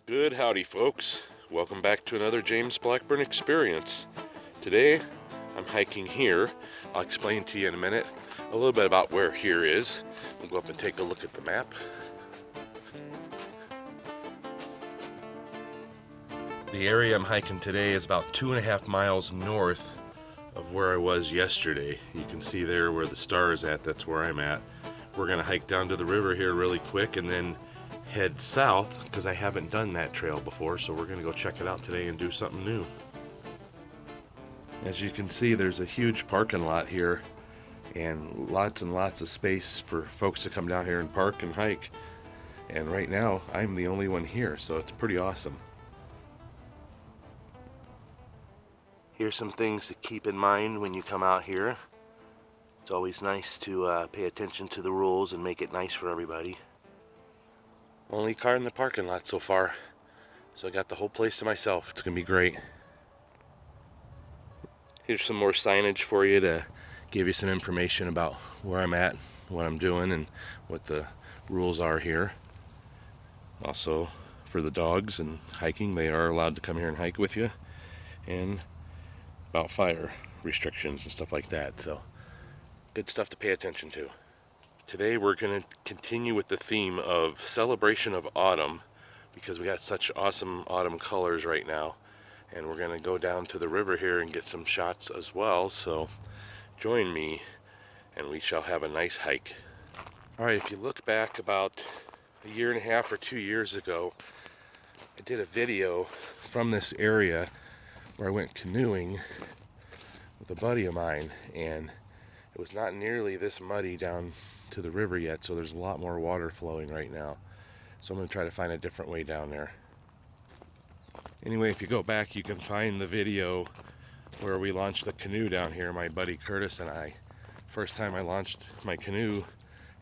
Good howdy, folks. Welcome back to another James Blackburn experience. Today, I'm hiking here. I'll explain to you in a minute a little bit about where here is. We'll go up and take a look at the map. The area I'm hiking today is about 2.5 miles north of where I was yesterday. You can see there where the star is at, that's where I'm at. We're gonna hike down to the river here really quick and then head south because I haven't done that trail before, so we're gonna go check it out today and do something new. As you can see, there's a huge parking lot here and lots of space for folks to come down here and park and hike. And right now, I'm the only one here, so it's pretty awesome. Here's some things to keep in mind when you come out here. It's always nice to pay attention to the rules and make it nice for everybody. Only car in the parking lot so far, so I got the whole place to myself. It's gonna be great. Here's some more signage for you to give you some information about where I'm at, what I'm doing, and what the rules are here. Also, for the dogs and hiking, they are allowed to come here and hike with you, and about fire restrictions and stuff like that. So, good stuff to pay attention to. Today we're going to continue with the theme of celebration of autumn because we got such awesome autumn colors right now, and we're going to go down to the river here and get some shots as well. So join me and we shall have a nice hike. Alright, if you look back about 1.5 or 2 years ago, I did a video from this area where I went canoeing with a buddy of mine, and it was not nearly this muddy down to the river yet, so there's a lot more water flowing right now. So I'm going to try to find a different way down there. Anyway, if you go back, you can find the video where we launched the canoe down here, my buddy Curtis and I. First time I launched my canoe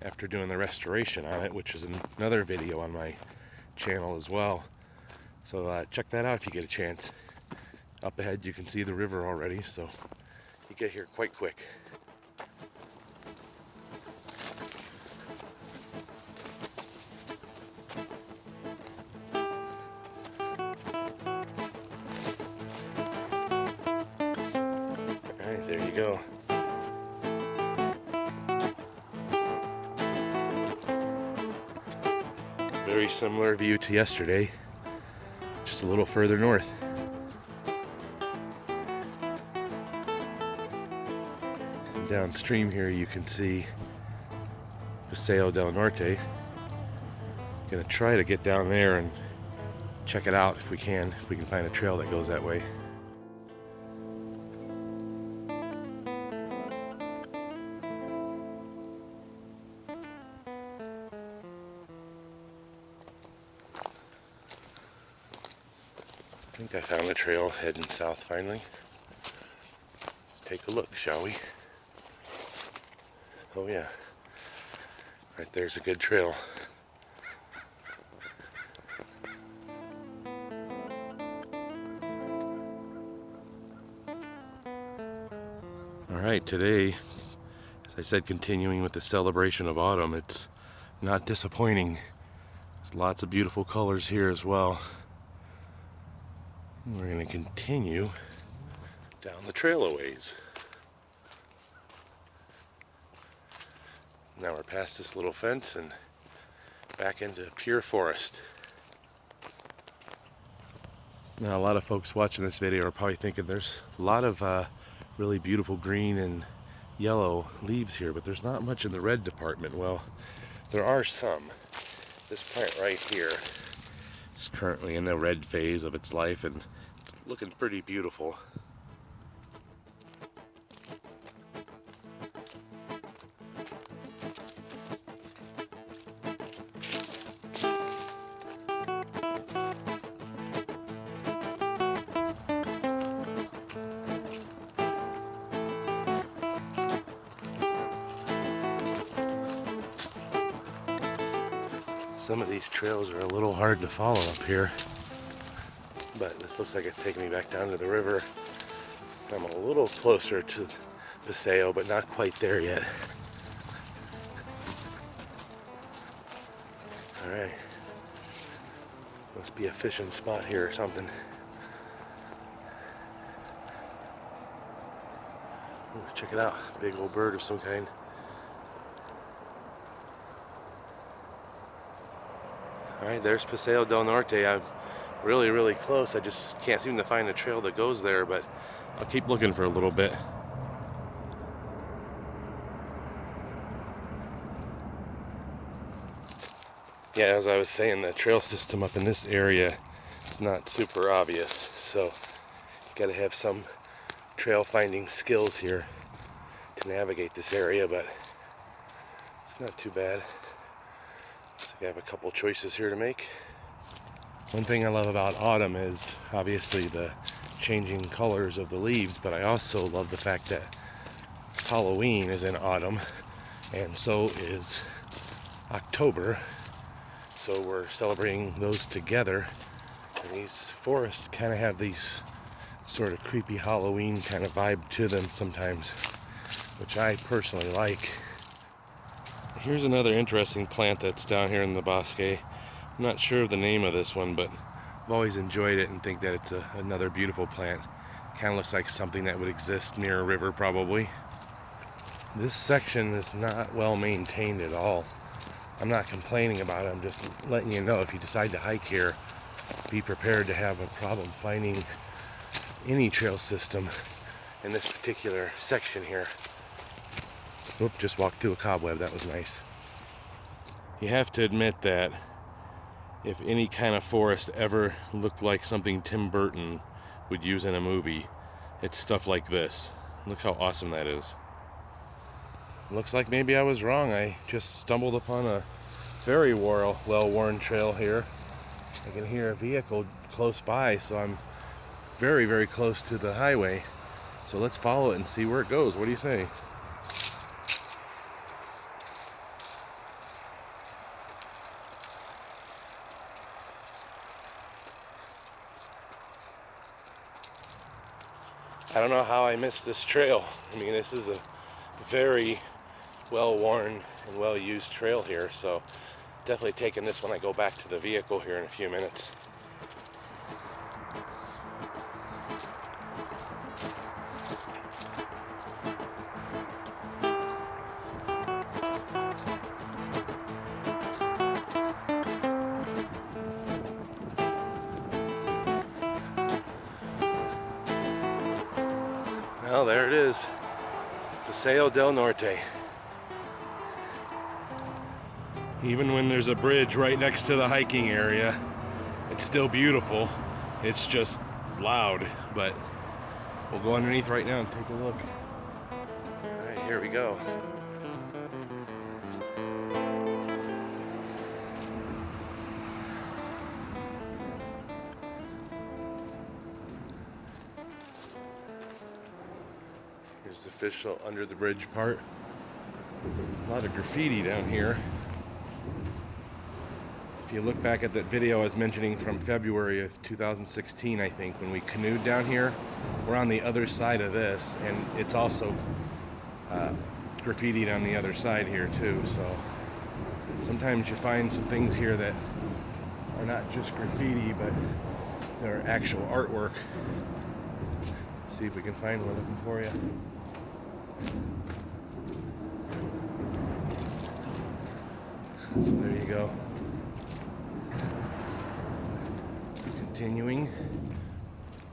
after doing the restoration on it, which is another video on my channel as well. So check that out if you get a chance. Up ahead you can see the river already, so you get here quite quick. Alright, there you go. Very similar view to yesterday, just a little further north. And downstream here you can see Paseo del Norte. Gonna try to get down there and check it out if we can find a trail that goes that way. I think I found the trail heading south finally. Let's take a look, shall we? Oh yeah, right there's a good trail. Alright, today, as I said, continuing with the celebration of autumn, it's not disappointing. There's lots of beautiful colors here as well. We're going to continue down the trail a ways. Now we're past this little fence and back into pure forest. Now a lot of folks watching this video are probably thinking there's a lot of really beautiful green and yellow leaves here, but there's not much in the red department. Well, there are some. This plant right here is currently in the red phase of its life and it's looking pretty beautiful. Some of these trails are a little hard to follow up here, but this looks like it's taking me back down to the river. I'm a little closer to Paseo, but not quite there yet. All right. Must be a fishing spot here or something. Ooh, check it out, big old bird of some kind. Alright, there's Paseo del Norte. I'm really close. I just can't seem to find a trail that goes there, but I'll keep looking for a little bit. Yeah, as I was saying, the trail system up in this area is not super obvious, so you gotta have some trail finding skills here to navigate this area, but it's not too bad. Looks like I have a couple choices here to make. One thing I love about autumn is obviously the changing colors of the leaves, but I also love the fact that Halloween is in autumn, and so is October. So we're celebrating those together. And these forests kind of have these sort of creepy Halloween kind of vibe to them sometimes, which I personally like. Here's another interesting plant that's down here in the bosque. I'm not sure of the name of this one, but I've always enjoyed it and think that it's another beautiful plant. Kind of looks like something that would exist near a river probably. This section is not well maintained at all. I'm not complaining about it, I'm just letting you know if you decide to hike here, be prepared to have a problem finding any trail system in this particular section here. Oop, just walked through a cobweb, that was nice. You have to admit that if any kind of forest ever looked like something Tim Burton would use in a movie, it's stuff like this. Look how awesome that is. Looks like maybe I was wrong. I just stumbled upon a very well-worn trail here. I can hear a vehicle close by, so I'm very close to the highway. So let's follow it and see where it goes. What do you say? I don't know how I missed this trail. I mean, this is a very well-worn and well-used trail here, so definitely taking this when I go back to the vehicle here in a few minutes. Well, there it is, Paseo del Norte. Even when there's a bridge right next to the hiking area, it's still beautiful. It's just loud, but we'll go underneath right now and take a look. All right, here we go. Here's the official under the bridge part. A lot of graffiti down here. If you look back at that video I was mentioning from February of 2016, I think, when we canoed down here, we're on the other side of this, and it's also graffitied on the other side here too. So sometimes you find some things here that are not just graffiti, but they're actual artwork. Let's see if we can find one looking for you. So there you go. Continuing,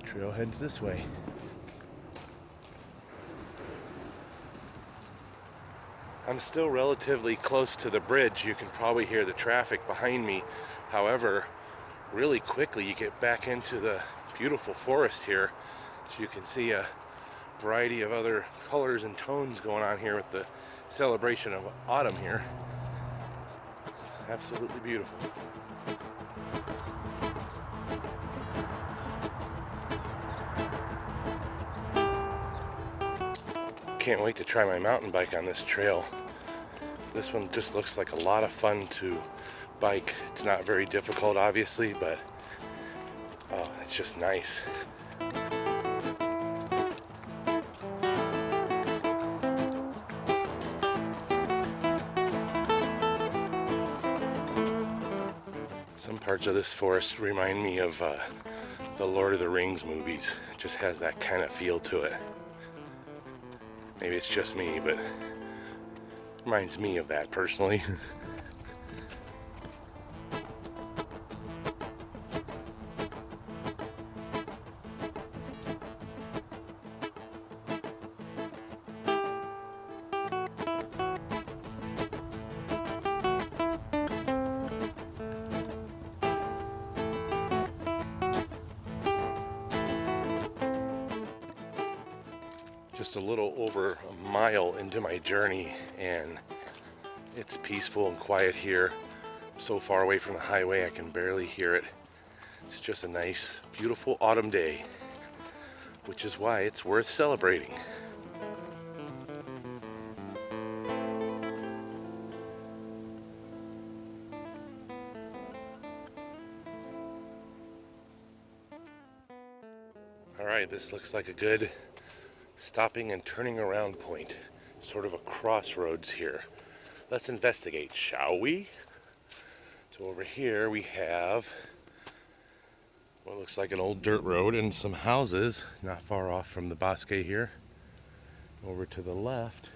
trail heads this way. I'm still relatively close to the bridge. You can probably hear the traffic behind me. However, really quickly you get back into the beautiful forest here. So you can see a variety of other colors and tones going on here with the celebration of autumn here. It's absolutely beautiful. Can't wait to try my mountain bike on this trail. This one just looks like a lot of fun to bike. It's not very difficult, obviously, but oh, it's just nice. Some Parts of this forest remind me of the Lord of the Rings movies. It just has that kind of feel to it. Maybe it's just me, but it reminds me of that personally. Just a little over a mile into my journey, and it's peaceful and quiet here. So far away from the highway I can barely hear it. It's just a nice, beautiful autumn day, which is why it's worth celebrating. Alright, this looks like a good stopping and turning around point, sort of a crossroads here. Let's investigate, shall we? So over here we have what looks like an old dirt road and some houses not far off from the bosque here. Over to the left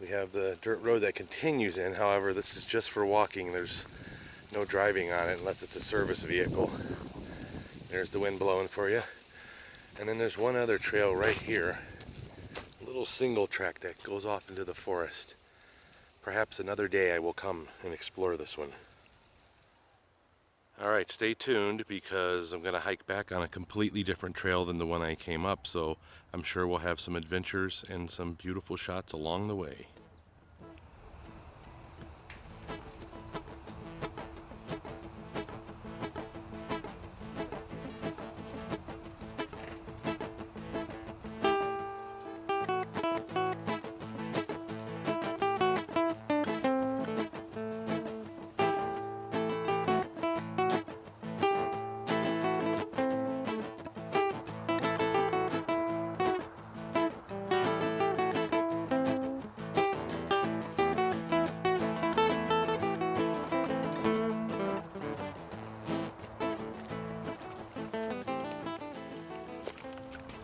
we have the dirt road that continues in. However, this is just for walking. There's no driving on it unless it's a service vehicle. There's the wind blowing for you. And then there's one other trail right here, a little single track that goes off into the forest. Perhaps another day I will come and explore this one. Alright, stay tuned because I'm going to hike back on a completely different trail than the one I came up, so I'm sure we'll have some adventures and some beautiful shots along the way.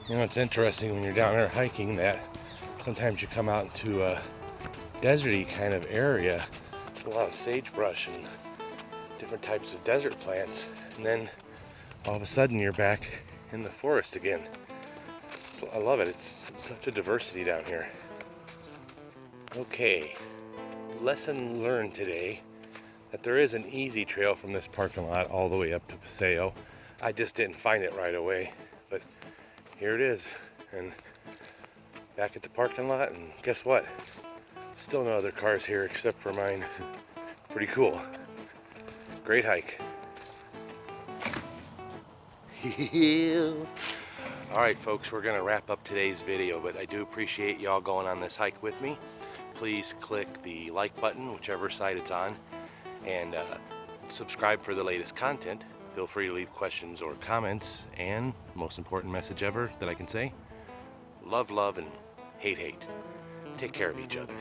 You know, it's interesting when you're down there hiking that sometimes you come out into a deserty kind of area, a lot of sagebrush and different types of desert plants, and then all of a sudden you're back in the forest again. I love it. It's such a diversity down here. Okay, lesson learned today, that there is an easy trail from this parking lot all the way up to Paseo. I just didn't find it right away, but here it is, and back at the parking lot, and guess what? Still no other cars here except for mine. Pretty cool. Great hike. Alright folks, we're going to wrap up today's video, but I do appreciate y'all going on this hike with me. Please click the like button, whichever side it's on, and subscribe for the latest content. Feel free to leave questions or comments, and most important message ever that I can say, love, love, and hate, hate. Take care of each other.